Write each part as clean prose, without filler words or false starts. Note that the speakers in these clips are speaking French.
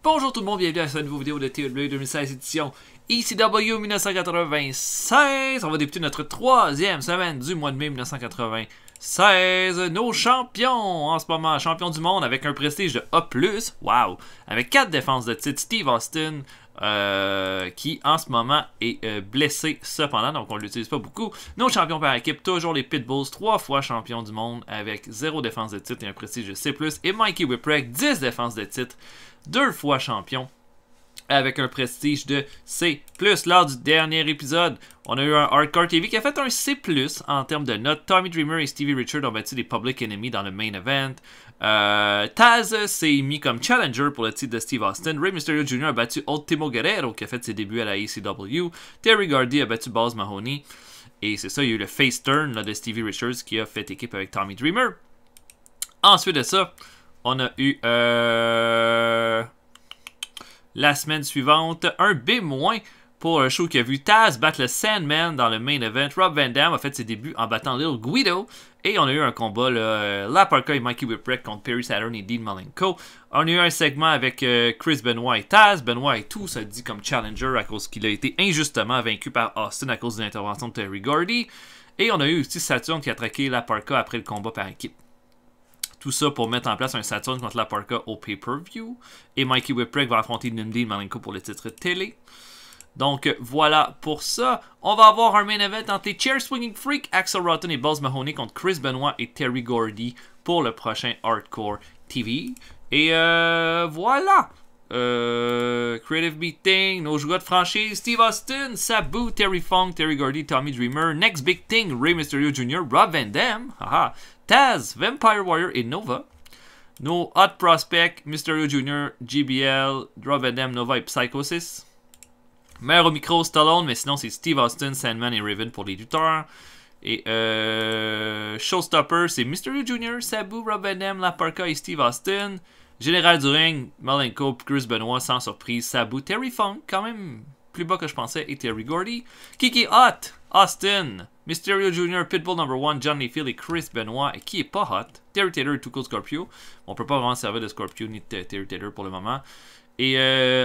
Bonjour tout le monde, bienvenue à cette nouvelle vidéo de TW 2016 édition ECW 1996. On va débuter notre troisième semaine du mois de mai 1996. Nos champions en ce moment, champion du monde avec un prestige de A+, wow, avec 4 défenses de titre, Steve Austin, qui en ce moment est blessé cependant, donc on ne l'utilise pas beaucoup. Nos champions par équipe, toujours les Pitbulls, 3 fois champions du monde avec 0 défense de titre et un prestige de C+, et Mikey Whipwreck, 10 défenses de titre, 2 fois champion avec un prestige de C+. Lors du dernier épisode, on a eu un Hardcore TV qui a fait un C+, en termes de notes. Tommy Dreamer et Stevie Richards ont battu les Public Enemy dans le main event. Taz s'est mis comme challenger pour le titre de Steve Austin. Rey Mysterio Jr. a battu Ultimo Guerrero qui a fait ses débuts à la ECW. Terry Gordy a battu Balls Mahoney. Et c'est ça, il y a eu le face turn là, de Stevie Richards qui a fait équipe avec Tommy Dreamer. Ensuite de ça, on a eu la semaine suivante un B- pour un show qui a vu Taz battre le Sandman dans le main event. Rob Van Dam a fait ses débuts en battant Little Guido. Et on a eu un combat, La Parka et Mikey Whipwreck contre Perry Saturn et Dean Malenko. On a eu un segment avec Chris Benoit et Taz. Benoit est tout ça dit comme challenger à cause qu'il a été injustement vaincu par Austin à cause de l'intervention de Terry Gordy. Et on a eu aussi Saturn qui a traqué La Parka après le combat par équipe. Tout ça pour mettre en place un Saturn contre La Parka au pay-per-view. Et Mikey Whipwreck va affronter Dean Malenko pour le titre télé. Donc voilà pour ça. On va avoir un main event entre les Chair Swinging Freak, Axel Rotten et Balls Mahoney contre Chris Benoit et Terry Gordy pour le prochain Hardcore TV. Et voilà. Creative Meeting, nos joueurs de franchise, Steve Austin, Sabu, Terry Funk, Terry Gordy, Tommy Dreamer, Next Big Thing, Rey Mysterio Jr., Rob Van Dam, Taz, Vampire Warrior et Nova. Nos Hot Prospect, Mysterio Jr., GBL, Rob Van Dam, Nova et Psychosis. Meilleur au micro, Stallone, mais sinon c'est Steve Austin, Sandman et Raven pour les lutteurs. Et Showstopper, c'est Mysterio Jr., Sabu, Rob Van Dam, La Parka et Steve Austin. Général du ring, Malenko, Chris Benoit, sans surprise, Sabu, Terry Funk, quand même plus bas que je pensais, et Terry Gordy. Kiki Hot, Austin, Mysterio Jr., Pitbull No. 1, John Layfield et Chris Benoit. Et qui est pas hot, Terry Taylor et Too Cold Scorpio. On peut pas vraiment servir de Scorpio ni de Terry Taylor pour le moment. Et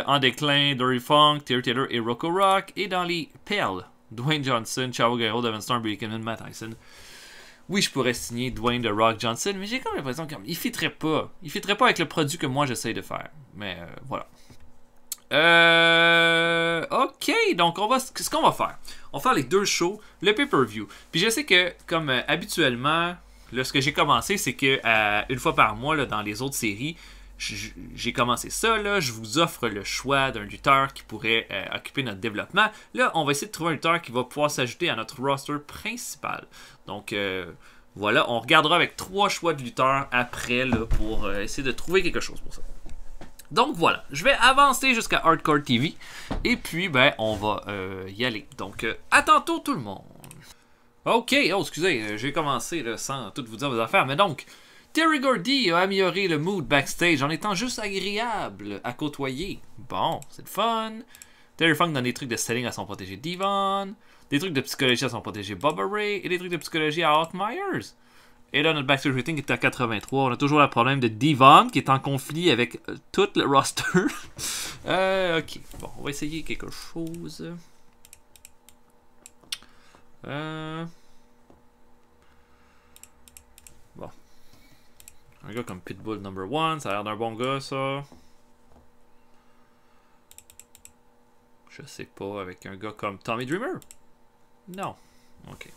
en déclin, Dory Funk, Terry Taylor et Rocco Rock. Et dans les perles, Dwayne Johnson, Chavo Guerrero, Devin Storm, Billy Kidman, Matt Tyson. Oui, je pourrais signer Dwayne The Rock Johnson, mais j'ai comme l'impression qu'il ne fitterait pas. Il fitterait pas avec le produit que moi j'essaye de faire. Mais voilà. Ok, donc ce qu'on va faire. On va faire les deux shows, le pay-per-view. Puis je sais que, comme habituellement, là, ce que j'ai commencé, c'est que une fois par mois, là, dans les autres séries, j'ai commencé ça, là, je vous offre le choix d'un lutteur qui pourrait occuper notre développement. Là, on va essayer de trouver un lutteur qui va pouvoir s'ajouter à notre roster principal. Donc, voilà, on regardera avec 3 choix de lutteurs après là, pour essayer de trouver quelque chose pour ça. Donc, voilà, je vais avancer jusqu'à Hardcore TV. Et puis, ben, on va y aller. Donc, à tantôt tout le monde. Ok, oh, excusez, j'ai commencé là, sans tout vous dire vos affaires, mais donc... Terry Gordy a amélioré le mood backstage en étant juste agréable à côtoyer. Bon, c'est le fun. Terry Funk donne des trucs de selling à son protégé Devon, des trucs de psychologie à son protégé Bubba Ray et des trucs de psychologie à Hawk Myers. Et là, notre backstage rating est à 83. On a toujours le problème de Devon qui est en conflit avec tout le roster. Ok, bon, on va essayer quelque chose. Bon. Un gars comme Pitbull No. 1, ça a l'air d'un bon gars, ça. Je sais pas, avec un gars comme Tommy Dreamer? Non. Ok.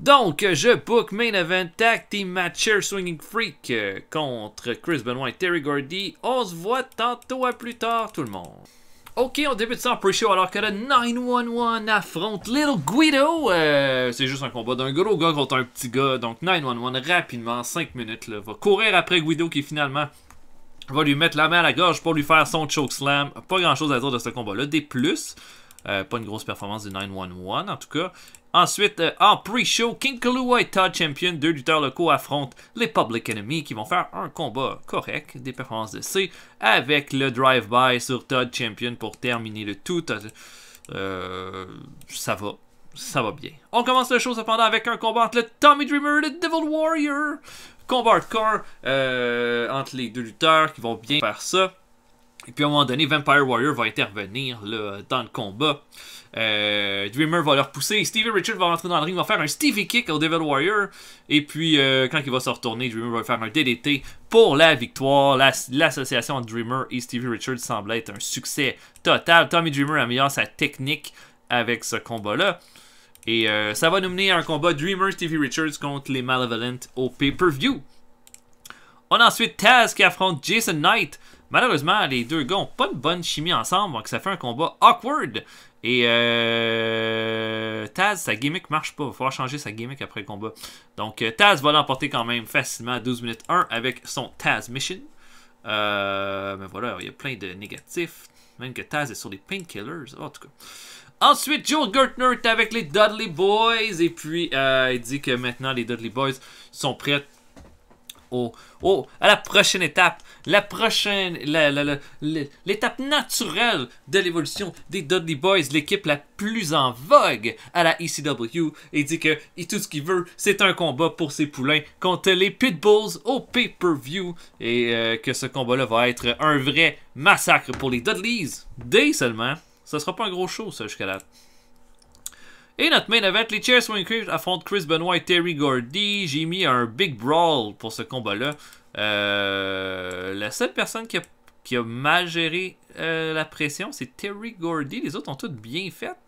Donc, je book Main Event Tag Team Match Chair Swinging Freak contre Chris Benoit et Terry Gordy. On se voit tantôt, à plus tard, tout le monde. Ok, on débute ça en pre-show alors que le 911 affronte Little Guido. C'est juste un combat d'un gros gars contre un petit gars. Donc 911 rapidement, 5 minutes, là, va courir après Guido qui finalement va lui mettre la main à la gorge pour lui faire son chokeslam. Pas grand chose à dire de ce combat-là. Des plus. Pas une grosse performance du 911 en tout cas. Ensuite, en pre-show, King Kalua et Todd Champion, 2 lutteurs locaux, affrontent les Public Enemy qui vont faire un combat correct, des performances de C, avec le drive-by sur Todd Champion pour terminer le tout. Ça va bien. On commence le show cependant avec un combat entre le Tommy Dreamer et le Devil Warrior. Combat hardcore entre les deux lutteurs qui vont bien faire ça. Et puis à un moment donné, Vampire Warrior va intervenir là, dans le combat. Dreamer va le repousser. Stevie Richards va rentrer dans le ring, va faire un Stevie Kick au Devil Warrior. Et puis quand il va se retourner, Dreamer va faire un DDT pour la victoire. L'association entre Dreamer et Stevie Richards semble être un succès total. Tommy Dreamer améliore sa technique avec ce combat-là. Et ça va nous mener à un combat Dreamer-Stevie Richards contre les Malevolent au pay-per-view. On a ensuite Taz qui affronte Jason Knight. Malheureusement, les deux gars n'ont pas une bonne chimie ensemble, donc ça fait un combat awkward. Et Taz, sa gimmick marche pas. Il va falloir changer sa gimmick après le combat. Donc Taz va l'emporter quand même facilement à 12 minutes 1 avec son Taz Mission. Mais voilà, il y a plein de négatifs. Même que Taz est sur des painkillers. En tout cas. Ensuite, Joel Gertner est avec les Dudley Boys. Et puis, il dit que maintenant, les Dudley Boys sont prêts à la prochaine étape. L'étape naturelle de l'évolution des Dudley Boys, l'équipe la plus en vogue à la ECW. Et il dit que tout ce qu'il veut, c'est un combat pour ses poulains contre les Pitbulls au pay-per-view. Et que ce combat-là va être un vrai massacre pour les Dudleys. Dès seulement. Ça sera pas un gros show, ça, jusqu'à là. Et notre main event, les Chair Swingers affrontent Chris Benoit et Terry Gordy. J'ai mis un big brawl pour ce combat-là. La seule personne qui a mal géré la pression, c'est Terry Gordy. Les autres ont toutes bien fait.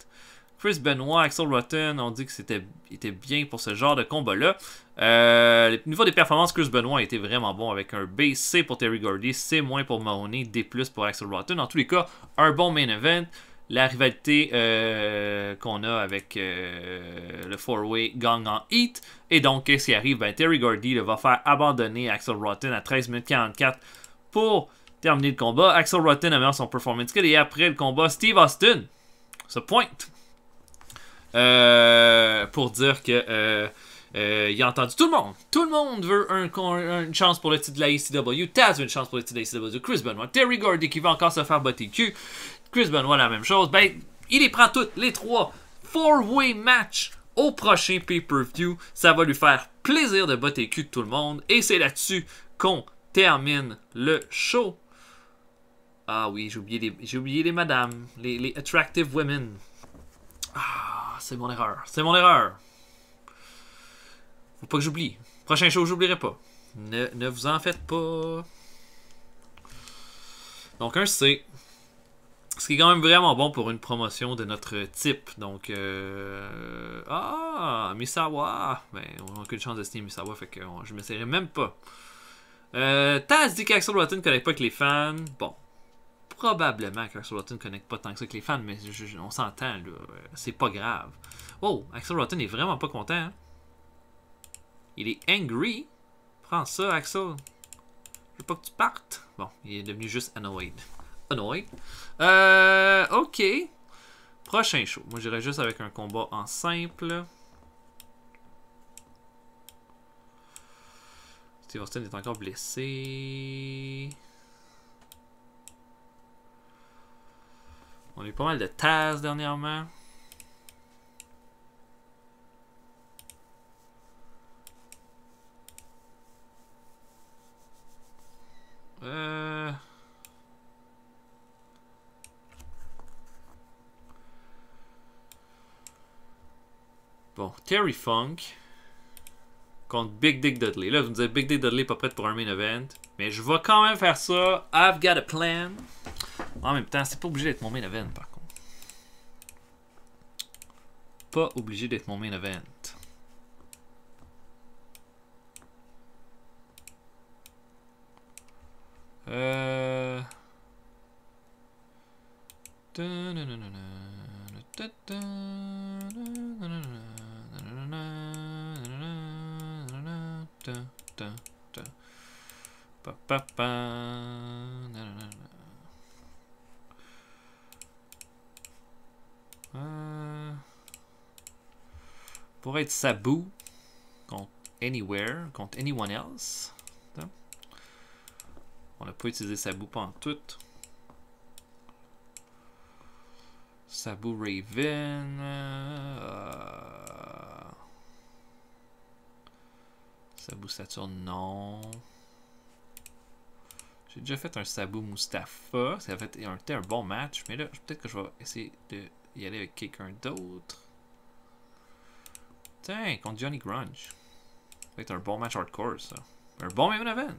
Chris Benoit, Axel Rotten ont dit que c'était bien pour ce genre de combat-là. Au niveau des performances, Chris Benoit a été vraiment bon avec un B, C pour Terry Gordy, C- pour Mahoney, D+, pour Axel Rotten. Dans tous les cas, un bon main event. La rivalité qu'on a avec le 4-way gang en heat. Et donc, qu'est-ce qui arrive? Terry Gordy va faire abandonner Axel Rotten à 13 minutes 44 pour terminer le combat. Axel Rotten améliore son performance skill. Et après le combat, Steve Austin se pointe pour dire que il a entendu tout le monde. Tout le monde veut une chance pour le titre de la ECW. Taz veut une chance pour le titre de la ECW. Chris Benoit, Terry Gordy qui va encore se faire botter le cul. Chris Benoit, la même chose. Il les prend toutes, les trois. 4-way match au prochain pay-per-view. Ça va lui faire plaisir de botter le cul de tout le monde. Et c'est là-dessus qu'on termine le show. Ah oui, j'ai oublié les madames. Les attractive women. Ah, c'est mon erreur. C'est mon erreur. Faut pas que j'oublie. Prochain show, j'oublierai pas. Ne vous en faites pas. Donc un C. Ce qui est quand même vraiment bon pour une promotion de notre type. Donc, Misawa. On n'a aucune chance de signer Misawa, fait que je m'essayerai même pas. Taz dit qu'Axel Rotten ne connecte pas avec les fans. Bon, probablement qu'Axel Rotten ne connecte pas tant que ça avec les fans, mais on s'entend, là. C'est pas grave. Oh, Axel Rotten est vraiment pas content. Hein? Il est angry. Prends ça, Axel. Je veux pas que tu partes. Bon, il est devenu juste annoyed. Ok. Prochain show. Moi, j'irai juste avec un combat en simple. Steve Austin est encore blessé. On a eu pas mal de Taz dernièrement. Bon, Terry Funk contre Big Dick Dudley. Là, vous me dites Big Dick Dudley pas prêt pour un main event. Mais je vais quand même faire ça. I've got a plan. En même temps, c'est pas obligé d'être mon main event, par contre. Pas obligé d'être mon main event. Pour être Sabu contre Anywhere, contre Anyone Else. On n'a pas utilisé Sabu pantoute. Sabu Raven. Sabu Saturn, non. J'ai déjà fait un Sabu Mustafa. Ça a été un bon match. Mais là, peut-être que je vais essayer d'y aller avec quelqu'un d'autre. Tiens, contre Johnny Grunge. Ça va être un bon match hardcore, ça. Un bon main event.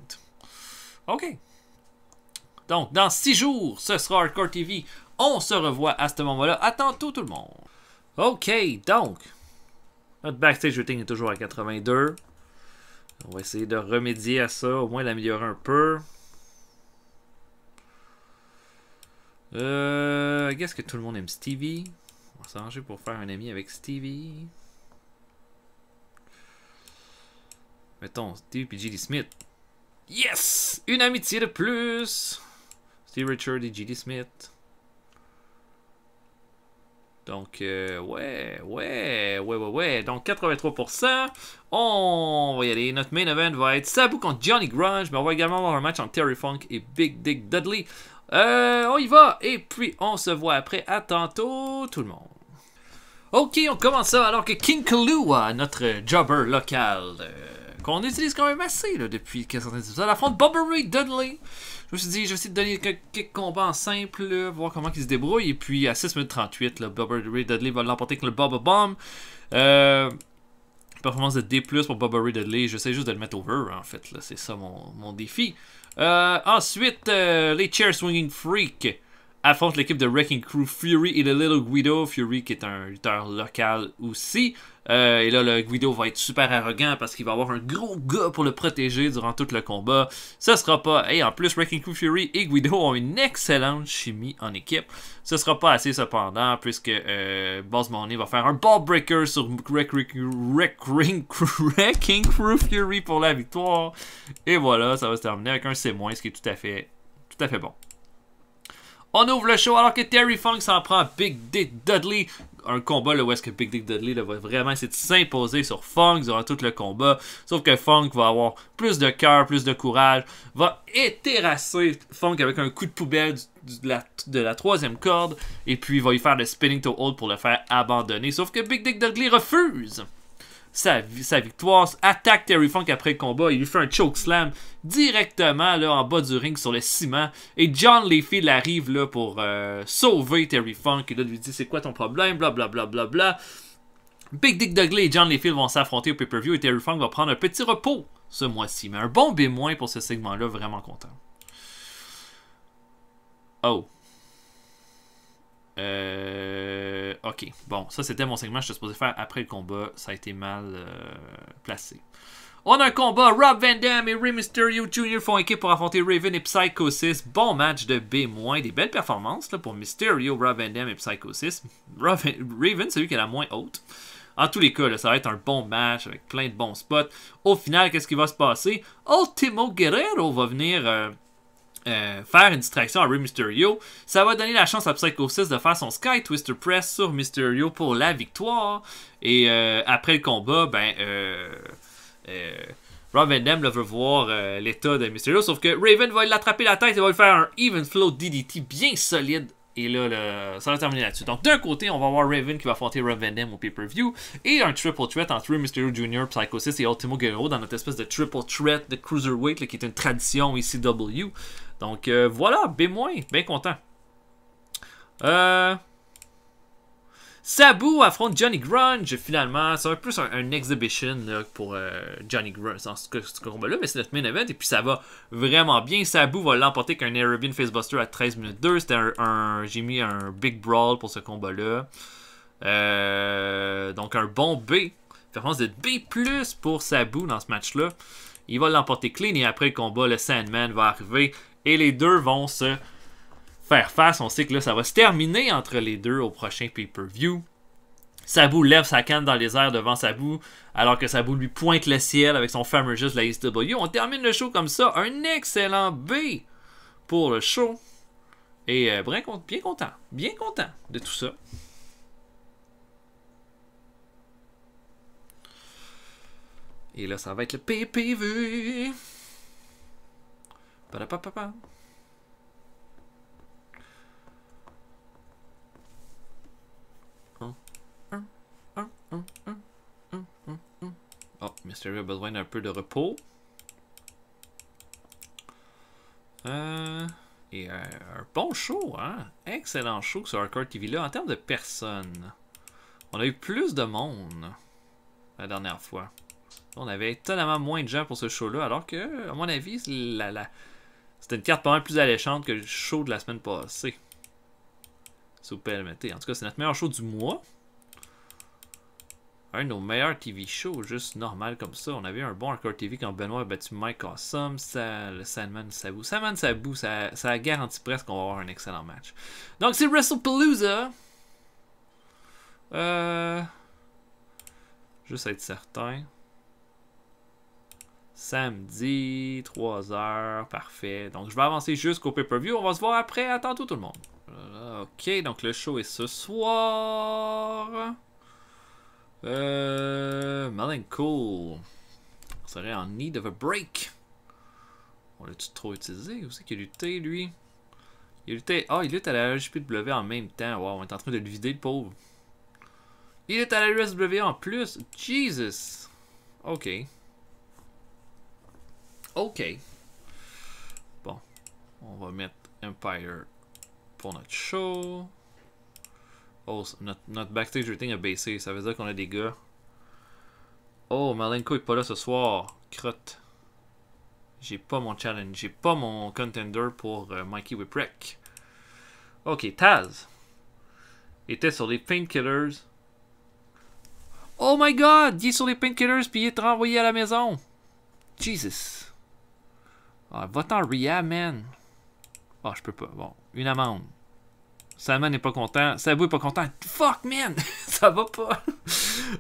OK. Donc, dans 6 jours, ce sera Hardcore TV. On se revoit à ce moment-là. À tantôt, tout le monde. OK, donc, notre backstage rating est toujours à 82. On va essayer de remédier à ça, au moins l'améliorer un peu. Qu'est-ce que tout le monde aime Stevie? On va s'arranger pour faire un ami avec Stevie. Mettons Steve et J.D. Smith. Yes! Une amitié de plus! Steve Richard et J.D. Smith. Donc, ouais. Donc, 83%. On va y aller. Notre main event va être Sabu contre Johnny Grunge. Mais on va également avoir un match entre Terry Funk et Big Dick Dudley. On y va. Et puis, on se voit après. À tantôt, tout le monde. OK, on commence ça alors que King Kalua, notre jobber local, qu'on utilise quand même assez là, depuis certains épisodes, affronte Bubba Ray Dudley. Je me suis dit, je vais essayer de donner quelques combats en simple, là, voir comment il se débrouille. Et puis à 6 minutes 38, là, Bubba Ray Dudley va l'emporter avec le Bubba Bomb. Performance de D+, pour Bubba Ray Dudley. J'essaie juste de le mettre over, en fait. C'est ça mon défi. Ensuite, les Chair Swinging Freak affrontent l'équipe de Wrecking Crew Fury et le Little Guido. Fury qui est un lutteur local aussi. Et là, le Guido va être super arrogant parce qu'il va avoir un gros gars pour le protéger durant tout le combat. Ce sera pas... Et en plus, Wrecking Crew Fury et Guido ont une excellente chimie en équipe. Ce sera pas assez cependant puisque Boss Money va faire un ball breaker sur Wrecking Crew Fury pour la victoire. Et voilà, ça va se terminer avec un C-, ce qui est tout à fait bon. On ouvre le show alors que Terry Funk s'en prend à Big Dick Dudley. Un combat là, où est-ce que Big Dick Dudley là, va vraiment essayer de s'imposer sur Funk durant tout le combat. Sauf que Funk va avoir plus de cœur, plus de courage. Va terrasser Funk avec un coup de poubelle de la 3e corde. Et puis il va lui faire le spinning toe hold pour le faire abandonner. Sauf que Big Dick Dudley refuse sa victoire, attaque Terry Funk après le combat, il lui fait un chokeslam directement là, en bas du ring sur le ciment, et John Layfield arrive là, pour sauver Terry Funk, et là lui dit c'est quoi ton problème, blablabla. Bla, bla, bla. Big Dick Dudley et John Layfield vont s'affronter au pay-per-view, et Terry Funk va prendre un petit repos ce mois-ci, mais un bon B- pour ce segment-là, vraiment content. Oh. Ok, bon, ça c'était mon segment que j'étais supposé faire après le combat. Ça a été mal placé. On a un combat. Rob Van Dam et Rey Mysterio Jr. font équipe pour affronter Raven et Psychosis. Bon match de B-. Des belles performances là, pour Mysterio, Rob Van Dam et Psychosis. Raven, c'est lui qui est la moins haute. En tous les cas, là, ça va être un bon match avec plein de bons spots. Au final, qu'est-ce qui va se passer? Ultimo Guerrero va venir... faire une distraction à Rey Mysterio. Ça va donner la chance à Psychosis de faire son Sky Twister Press sur Mysterio pour la victoire. Et après le combat, Rob Van Dam veut voir l'état de Mysterio, sauf que Raven va l'attraper la tête et va lui faire un Even Flow DDT bien solide. Et là, ça va terminer là-dessus. Donc, d'un côté, on va avoir Raven qui va affronter Rob Van Dam au pay-per-view. Et un triple threat entre Rey Mysterio Jr., Psychosis et Ultimo Guerrero dans notre espèce de triple threat de Cruiserweight, là, qui est une tradition ECW. Donc, voilà, B-, bien content. Sabu affronte Johnny Grunge, finalement. C'est un peu plus un exhibition là, pour Johnny Grunge dans ce combat-là, mais c'est notre main event et puis ça va vraiment bien. Sabu va l'emporter avec un Arabian Facebuster à 13 minutes 2. C'était j'ai mis un big brawl pour ce combat-là. Donc un bon B. Performance de B+ pour Sabu dans ce match-là. Il va l'emporter clean et après le combat, le Sandman va arriver et les deux vont se faire face. On sait que là, ça va se terminer entre les deux au prochain pay-per-view. Sabu lève sa canne dans les airs devant Sabu, alors que Sabu lui pointe le ciel avec son fameux geste de la ECW. On termine le show comme ça. Un excellent B pour le show. Et bien content de tout ça. Et là, ça va être le PPV. Padapapapa. Oh, Mysterio a besoin d'un peu de repos. Et un bon show, hein? Excellent show sur Hardcore TV là. En termes de personnes, on a eu plus de monde la dernière fois. On avait étonnamment moins de gens pour ce show-là, alors que, à mon avis, c'était une carte pas mal plus alléchante que le show de la semaine passée. Si vous permettez. En tout cas, c'est notre meilleur show du mois. Un de nos meilleurs TV shows, juste normal comme ça. On avait un bon Hardcore TV quand Benoît a battu Mike Awesome, le Sandman Sabu. Sandman Sabu, ça garantit presque qu'on va avoir un excellent match. Donc c'est WrestlePalooza. Juste être certain. Samedi, 3h, parfait. Donc je vais avancer jusqu'au pay-per-view. On va se voir après. À tantôt tout le monde. Ok, donc le show est ce soir. Malenko serait en need of a break. On l'a-tu trop utilisé? Où c'est qu'il a lutté, lui? Il a lutté... Ah, il lutte à la LHPW en même temps. Wow, on est en train de le vider, le pauvre. Il lutte à la USW en plus. Jesus. Ok. Ok. Bon. On va mettre Empire pour notre show. Oh, notre backstage rating a baissé. Ça veut dire qu'on a des gars. Oh, Malenko est pas là ce soir. Crotte. J'ai pas mon challenge. J'ai pas mon contender pour Mikey Whipwreck. Ok, Taz était sur les Painkillers. Oh my god! Il est sur les Painkillers puis il est renvoyé à la maison. Jesus. Ah, va-t'en rehab, man. Ah, je peux pas. Bon, une amende. Salman n'est pas content. Sabu est pas content. Fuck, man! Ça va pas.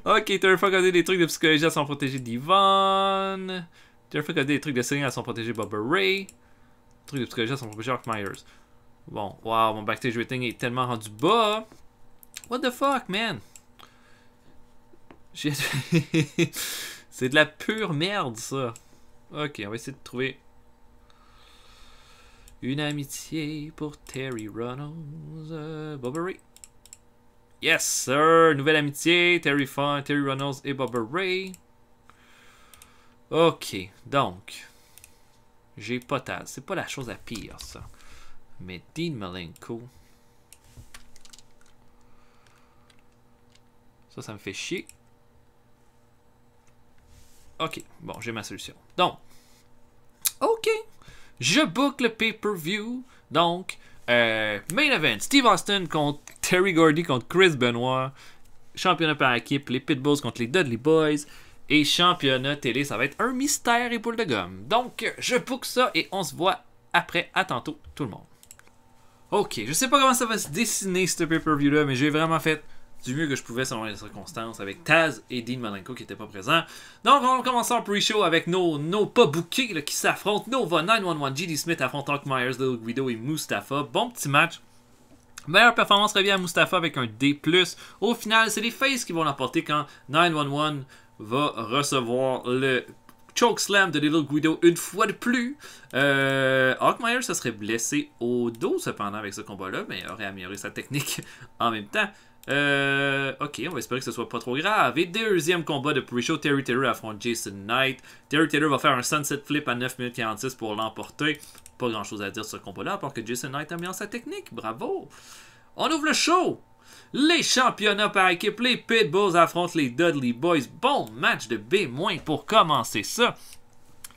Ok, Terrific a dit des trucs de psychologie à son protégé d'Yvonne. Terrific a dit des trucs de singing à son protégé Bubba Ray. Trucs de psychologie à son protégé Mark Myers. Bon, wow, mon backstage rating est tellement rendu bas. What the fuck, man? C'est de la pure merde, ça. Ok, on va essayer de trouver une amitié pour Terry Runnels, Bubba Ray. Yes, sir! Nouvelle amitié, Terry Runnels et Bubba Ray. Ok, donc. J'ai pas Taz. C'est pas la chose à pire, ça. Mais Dean Malenko. Ça me fait chier. Ok, bon, j'ai ma solution. Donc. Ok. Je book le pay-per-view. Donc, main event. Steve Austin contre Terry Gordy contre Chris Benoit. Championnat par équipe. Les Pitbulls contre les Dudley Boys. Et championnat télé, ça va être un mystère et boule de gomme. Donc, je book ça et on se voit après. À tantôt, tout le monde. Ok, je sais pas comment ça va se dessiner, ce pay-per-view là, mais j'ai vraiment fait du mieux que je pouvais selon les circonstances avec Taz et Dean Malenko qui n'étaient pas présents. Donc on va commencer en pre-show avec nos pas bookés là, qui s'affrontent. Nova 911, J.D. Smith affronte Hawk Myers, Little Guido et Mustafa. Bon petit match. Meilleure performance revient à Mustafa avec un D+. Au final, c'est les Faces qui vont l'emporter quand 911 va recevoir le chokeslam de Little Guido une fois de plus. Hawk Myers se serait blessé au dos cependant avec ce combat-là, mais aurait amélioré sa technique en même temps. Ok, on va espérer que ce soit pas trop grave. Et deuxième combat de pre-show, Terry Taylor affronte Jason Knight. Terry Taylor va faire un sunset flip à 9 minutes 46 pour l'emporter. Pas grand chose à dire sur ce combat-là, à part que Jason Knight améliore sa technique. Bravo! On ouvre le show! Les championnats par équipe, les Pitbulls affrontent les Dudley Boys. Bon match de B- pour commencer ça.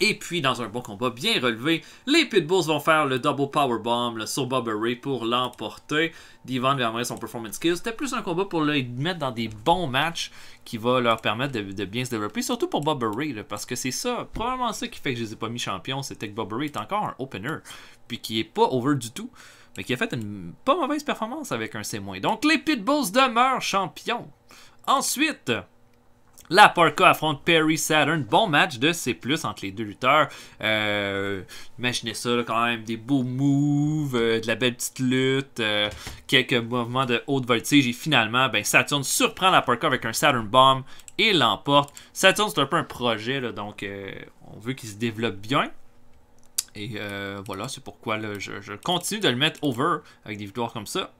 Et puis, dans un bon combat bien relevé, les Pitbulls vont faire le double powerbomb sur Bubba Ray pour l'emporter. Devon va améliorer son performance skills. C'était plus un combat pour le mettre dans des bons matchs qui va leur permettre de bien se développer. Surtout pour Bubba Ray, là, parce que c'est ça, probablement ça qui fait que je les ai pas mis champions. C'était que Bubba Ray est encore un opener, puis qui est pas over du tout, mais qui a fait une pas mauvaise performance avec un C-. Donc, les Pitbulls demeurent champions. Ensuite, la Parka affronte Perry Saturn. Bon match de C+ entre les deux lutteurs. Imaginez ça, là, quand même. Des beaux moves, de la belle petite lutte, quelques mouvements de haute voltige. Et finalement, Saturn surprend la Parka avec un Saturn Bomb et l'emporte. Saturn, c'est un peu un projet, là, donc on veut qu'il se développe bien. Et voilà, c'est pourquoi là, je continue de le mettre over avec des victoires comme ça.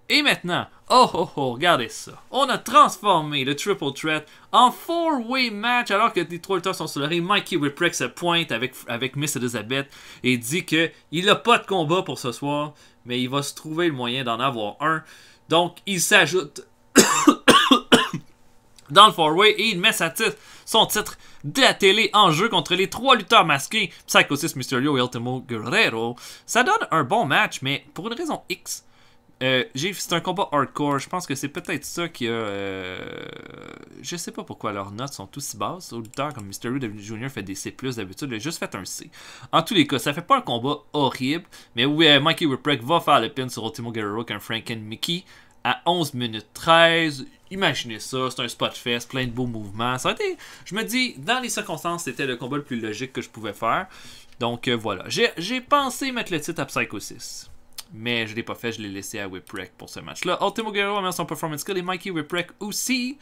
Et maintenant, regardez ça. On a transformé le Triple Threat en 4-way match alors que les trois lutteurs sont sur le ring. Mikey Whipwreck se pointe avec Miss Elizabeth et dit qu'il n'a pas de combat pour ce soir, mais il va se trouver le moyen d'en avoir un. Donc, il s'ajoute dans le 4-way et il met son titre de la télé en jeu contre les trois lutteurs masqués, Psychosis, Mysterio et Ultimo Guerrero. Ça donne un bon match, mais pour une raison X, c'est un combat hardcore. Je pense que c'est peut-être ça qui a... je sais pas pourquoi leurs notes sont aussi basses. Au lutteur comme Mysterio Jr. fait des C+, d'habitude, il a juste fait un C. En tous les cas, ça fait pas un combat horrible, mais oui, Mikey Whipwreck va faire le pin sur Ultimo Guerrero qu'un Franken Mickey à 11 minutes 13. Imaginez ça, c'est un spot fest, plein de beaux mouvements. Ça a été, je me dis, dans les circonstances, c'était le combat le plus logique que je pouvais faire. Donc voilà, j'ai pensé mettre le titre à Psychosis. Mais je ne l'ai pas fait, je l'ai laissé à Whipwreck pour ce match-là. Ultimo Guerrero a son performance skill et Mikey Whipwreck aussi.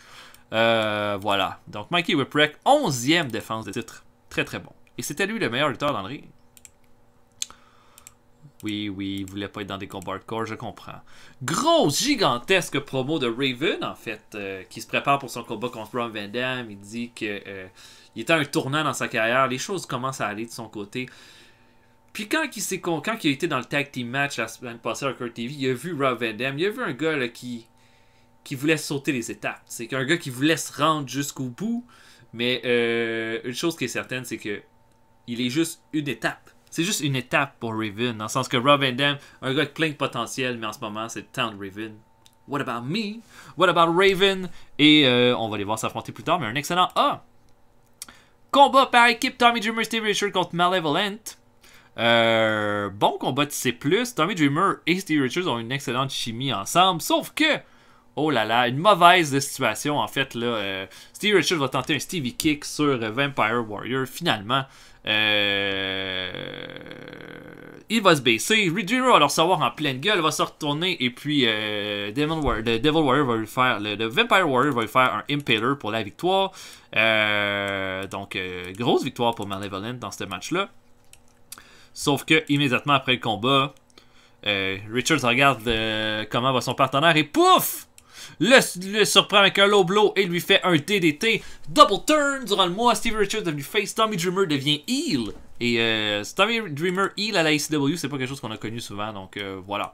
Voilà. Donc Mikey Whipwreck, 11e défense de titre. Très très bon. Et c'était lui le meilleur lutteur dans le ring. Oui, il voulait pas être dans des combats hardcore, je comprends. Grosse, gigantesque promo de Raven, en fait, qui se prépare pour son combat contre Rob Van Dam. Il dit que il était un tournant dans sa carrière. Les choses commencent à aller de son côté. Puis quand il a été dans le tag team match la semaine passée à Kurt TV, il a vu Rob Van Dam, il a vu un gars là, qui voulait sauter les étapes. C'est qu'un gars qui voulait se rendre jusqu'au bout, mais une chose qui est certaine, c'est que il est juste une étape. C'est juste une étape pour Raven, dans le sens que Rob Van Dam, un gars avec plein de potentiel, mais en ce moment, c'est le temps de Raven. What about me? What about Raven? Et on va les voir s'affronter plus tard, mais un excellent A. Combat par équipe, Tommy Dreamer, Steve Richards contre Malevolent. Bon combat de C+. Tommy Dreamer et Steve Richards ont une excellente chimie ensemble, sauf que, oh là là, une mauvaise situation en fait là. Steve Richards va tenter un Stevie Kick sur Vampire Warrior. Finalement, il va se baisser. Dreamer va le recevoir en pleine gueule, va se retourner et puis Devil Warrior va lui faire, le Vampire Warrior va lui faire un Impaler pour la victoire. Donc grosse victoire pour Malevolent dans ce match-là. Sauf que immédiatement après le combat, Richards regarde comment va son partenaire et pouf! Le surprend avec un low blow et lui fait un DDT. Double turn durant le mois. Steve Richards est devenu face. Tommy Dreamer devient heel. Et Tommy Dreamer heel à la ACW, c'est pas quelque chose qu'on a connu souvent. Donc voilà.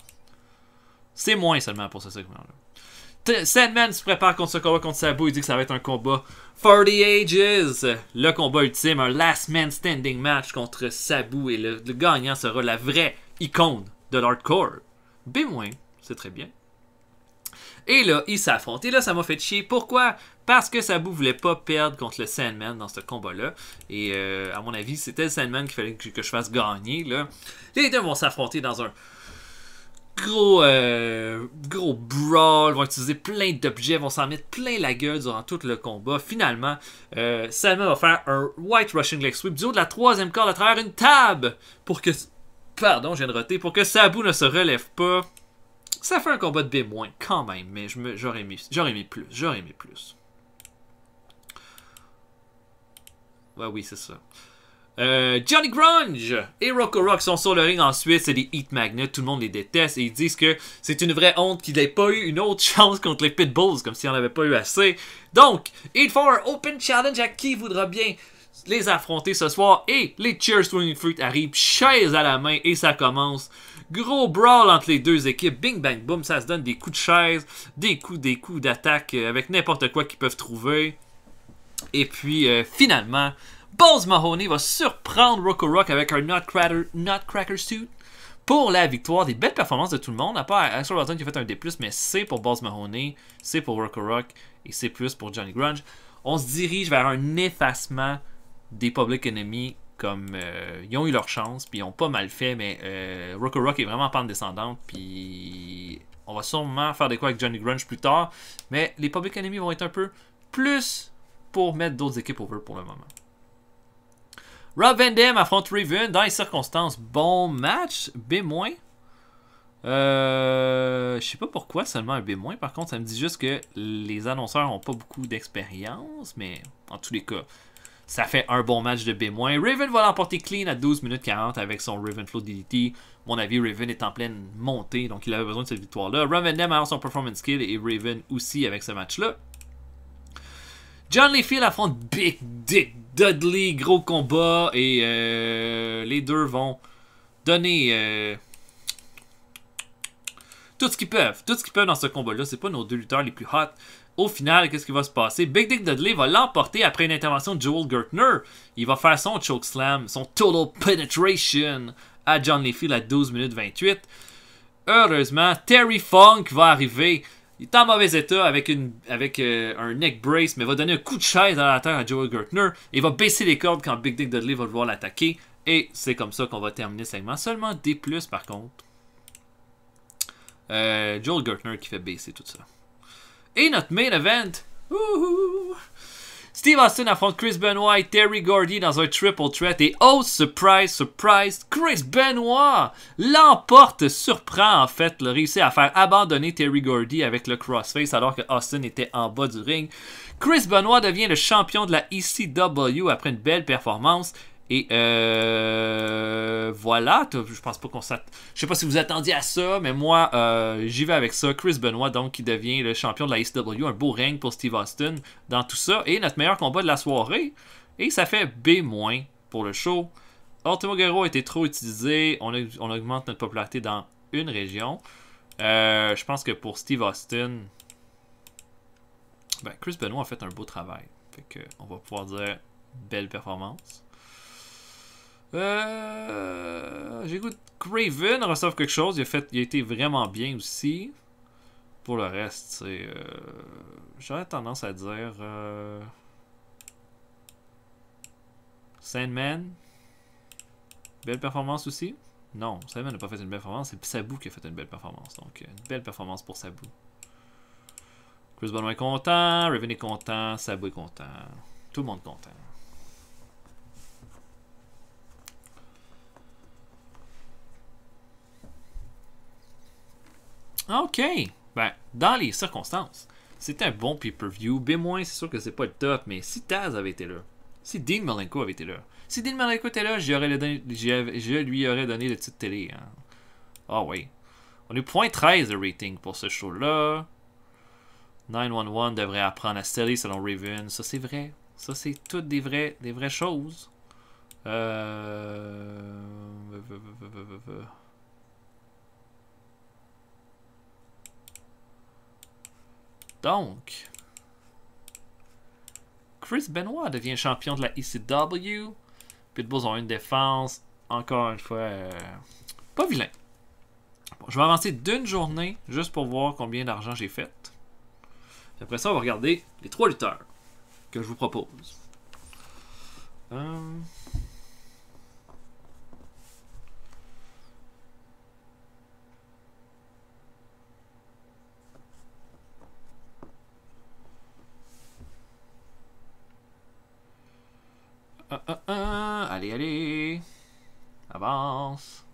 C'est moins seulement pour ce segment-là. Sandman se prépare contre ce combat contre Sabu. Il dit que ça va être un combat for the ages. Le combat ultime, un last man standing match contre Sabu. Et le gagnant sera la vraie icône de l'hardcore. B-, c'est très bien. Et là, ils s'affrontent. Et là, ça m'a fait chier. Pourquoi? Parce que Sabu voulait pas perdre contre le Sandman dans ce combat-là. Et à mon avis, c'était le Sandman qu'il fallait que je fasse gagner. Là. Les deux vont s'affronter dans un gros brawl, vont utiliser plein d'objets, vont s'en mettre plein la gueule durant tout le combat. Finalement, Sandman va faire un White Russian Leg Sweep du haut de la troisième corde à travers une table pour que... Pardon, je viens de roter. Pour que Sabu ne se relève pas. Ça fait un combat de B- quand même, mais j'aurais aimé plus. Ouais, oui, c'est ça. Johnny Grunge et Rocco Rock sont sur le ring ensuite. C'est des Heat Magnets, tout le monde les déteste. Et ils disent que c'est une vraie honte qu'ils n'aient pas eu une autre chance contre les Pitbulls, comme s'ils n'en avaient pas eu assez. Donc, ils font un Open Challenge à qui voudra bien les affronter ce soir. Et les Cheers Swinging Fruit arrivent, chaise à la main, et ça commence. Gros brawl entre les deux équipes. Bing, bang, boom, ça se donne des coups de chaise, des coups d'attaque avec n'importe quoi qu'ils peuvent trouver. Et puis, finalement, Balls Mahoney va surprendre Rocco Rock avec un Nutcracker Suit pour la victoire. Des belles performances de tout le monde, à part Axel Rotten qui a fait un D+, mais c'est pour Balls Mahoney, c'est pour Rocco Rock et c'est plus pour Johnny Grunge. On se dirige vers un effacement des Public Enemy. Comme ils ont eu leur chance, puis ils ont pas mal fait, mais Rocco Rock est vraiment en pente descendante, puis on va sûrement faire des quoi avec Johnny Grunge plus tard, mais les Public Enemy vont être un peu plus pour mettre d'autres équipes over pour le moment. Rob Van Dam affronte Raven dans les circonstances. Bon match, B-. Je sais pas pourquoi seulement un B-, par contre ça me dit juste que les annonceurs ont pas beaucoup d'expérience, mais en tous les cas, Ça fait un bon match de B-. Raven va l'emporter clean à 12 minutes 40 avec son Raven Flow DDT. Mon avis, Raven est en pleine montée, donc il avait besoin de cette victoire-là. Rob Van Dam a son performance skill et Raven aussi avec ce match-là. John Layfield affronte Big Dick Dudley, gros combat, et les deux vont donner tout ce qu'ils peuvent. Tout ce qu'ils peuvent dans ce combat-là. C'est pas nos deux lutteurs les plus hot. Au final, qu'est-ce qui va se passer? Big Dick Dudley va l'emporter après une intervention de Joel Gertner. Il va faire son chokeslam, son Total Penetration à John Layfield à 12 minutes 28. Heureusement, Terry Funk va arriver. Il est en mauvais état avec un neck brace, mais va donner un coup de chaise à la terre à Joel Gertner. Et va baisser les cordes quand Big Dick Dudley va devoir l'attaquer. Et c'est comme ça qu'on va terminer le segment. Seulement D+, par contre. Joel Gertner qui fait baisser tout ça. Et notre main event. Steve Austin affronte Chris Benoit et Terry Gordy dans un triple threat. Et oh, surprise, surprise, Chris Benoit l'emporte, surprend en fait, le réussit à faire abandonner Terry Gordy avec le crossface alors que Austin était en bas du ring. Chris Benoit devient le champion de la ECW après une belle performance. Et voilà, je pense pas qu'on s'attend. Je sais pas si vous attendiez à ça, mais moi, j'y vais avec ça. Chris Benoit, donc, qui devient le champion de la ECW. Un beau règne pour Steve Austin dans tout ça. Et notre meilleur combat de la soirée. Et ça fait B- pour le show. Ultimo Guerrero a été trop utilisé. On augmente notre popularité dans une région. Je pense que pour Steve Austin, ben, Chris Benoit a fait un beau travail. Fait que, on va pouvoir dire belle performance. J'écoute Craven reçoit quelque chose. Il a été vraiment bien aussi. Pour le reste, j'aurais tendance à dire Sandman. Belle performance aussi. Non, Sandman n'a pas fait une belle performance. C'est Sabu qui a fait une belle performance. Donc, une belle performance pour Sabu. Chris Benoit est content. Raven est content. Sabu est content. Tout le monde est content. OK. Ben, dans les circonstances, c'était un bon pay-per-view. B-, c'est sûr que c'est pas le top, mais si Taz avait été là, si Dean Malenko avait été là, si Dean Malenko était là, je lui aurais donné le titre télé. Hein. Ah oui. On a eu 0.13 de rating pour ce show-là. 911 devrait apprendre à steller selon Raven. Ça, c'est vrai. Ça, c'est toutes des vraies choses. Donc, Chris Benoit devient champion de la ECW. Pitbulls ont une défense, encore une fois, pas vilain. Bon, je vais avancer d'une journée, juste pour voir combien d'argent j'ai fait. Et après ça, on va regarder les 3 lutteurs que je vous propose. Allez. Avance.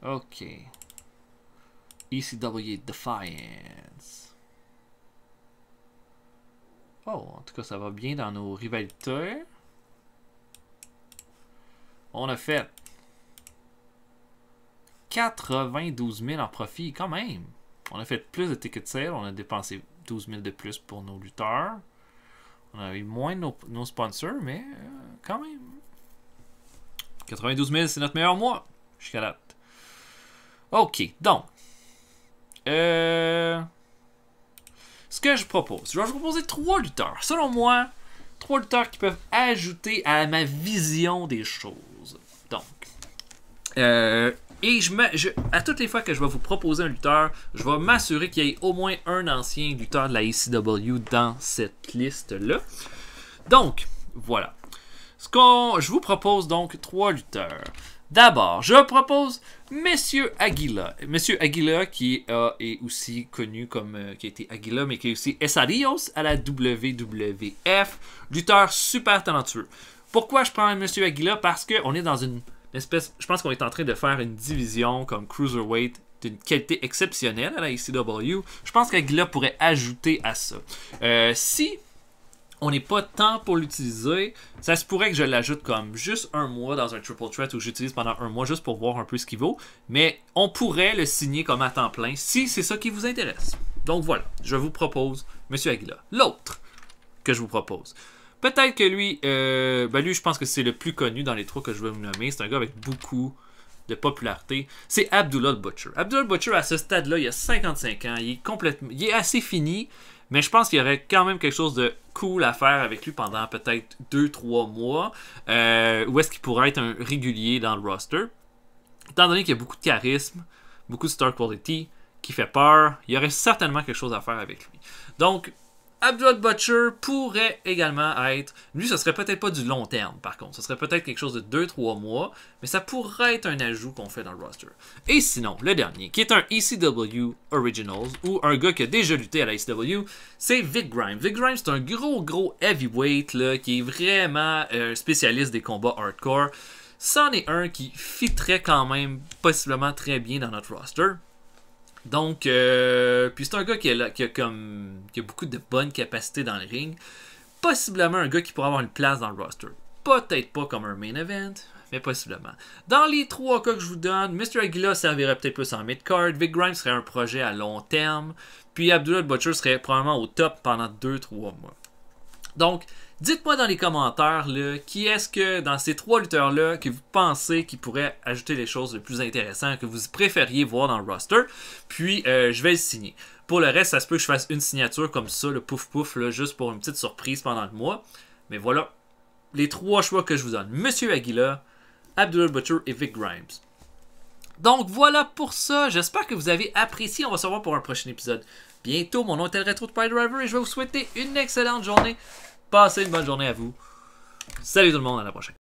OK. ECW Defiance. Oh, en tout cas, ça va bien dans nos rivalités. On a fait 92 000 en profit, quand même. On a fait plus de tickets sale. On a dépensé 12 000 de plus pour nos lutteurs. On a eu moins de nos sponsors, mais quand même. 92 000, c'est notre meilleur mois. Jusqu'à date. OK, donc. Ce que je propose. Je vais vous proposer 3 lutteurs. Selon moi, 3 lutteurs qui peuvent ajouter à ma vision des choses. Donc. Et à toutes les fois que je vais vous proposer un lutteur, je vais m'assurer qu'il y ait au moins un ancien lutteur de la ECW dans cette liste-là. Donc, voilà. Je vous propose donc 3 lutteurs. D'abord, je propose Monsieur Aguila. Monsieur Aguila qui est aussi connu comme qui a été Aguila, mais qui est aussi Esadios à la WWF. Lutteur super talentueux. Pourquoi je prends Monsieur Aguila? Parce qu'on est dans une espèce. Je pense qu'on est en train de faire une division comme Cruiserweight d'une qualité exceptionnelle à la ECW. Je pense qu'Aguila pourrait ajouter à ça. Si On n'est pas tant pour l'utiliser. Ça se pourrait que je l'ajoute comme juste un mois dans un triple threat où j'utilise pendant un mois juste pour voir un peu ce qu'il vaut. Mais on pourrait le signer comme à temps plein si c'est ça qui vous intéresse. Donc voilà, je vous propose M. Aguila. L'autre que je vous propose. Peut-être que lui, lui je pense que c'est le plus connu dans les trois que je vais vous nommer. C'est un gars avec beaucoup de popularité. C'est Abdullah le Butcher. Abdullah le Butcher, à ce stade-là, il a 55 ans. Il est assez fini. Mais je pense qu'il y aurait quand même quelque chose de cool à faire avec lui pendant peut-être 2-3 mois. Où est-ce qu'il pourrait être un régulier dans le roster. Étant donné qu'il y a beaucoup de charisme, beaucoup de star quality, qui fait peur, il y aurait certainement quelque chose à faire avec lui. Donc, Abdullah Butcher pourrait également être... Lui, ce serait peut-être pas du long terme, par contre. Ce serait peut-être quelque chose de 2-3 mois, mais ça pourrait être un ajout qu'on fait dans le roster. Et sinon, le dernier, qui est un ECW Originals, ou un gars qui a déjà lutté à la ECW, c'est Vic Grimes. Vic Grimes, c'est un gros heavyweight, là, qui est vraiment un spécialiste des combats hardcore. C'en est un qui fitterait quand même possiblement très bien dans notre roster. Donc, puis c'est un gars qui a beaucoup de bonnes capacités dans le ring. Possiblement un gars qui pourrait avoir une place dans le roster. Peut-être pas comme un main event, mais possiblement. Dans les trois cas que je vous donne, Mr. Aguila servirait peut-être plus en mid-card, Vic Grimes serait un projet à long terme, puis Abdullah Butcher serait probablement au top pendant 2-3 mois. Donc, dites-moi dans les commentaires, là, qui est-ce que, dans ces trois lutteurs-là, que vous pensez qui pourraient ajouter les choses les plus intéressantes, que vous préfériez voir dans le roster, puis je vais le signer. Pour le reste, ça se peut que je fasse une signature comme ça, le pouf pouf, là, juste pour une petite surprise pendant le mois. Mais voilà, les trois choix que je vous donne. Monsieur Aguila, Abdullah Butcher et Vic Grimes. Donc voilà pour ça, j'espère que vous avez apprécié, on va se revoir pour un prochain épisode. Bientôt, mon nom est El Retro de Pile Driver et je vais vous souhaiter une excellente journée. Passez une bonne journée à vous. Salut tout le monde, à la prochaine.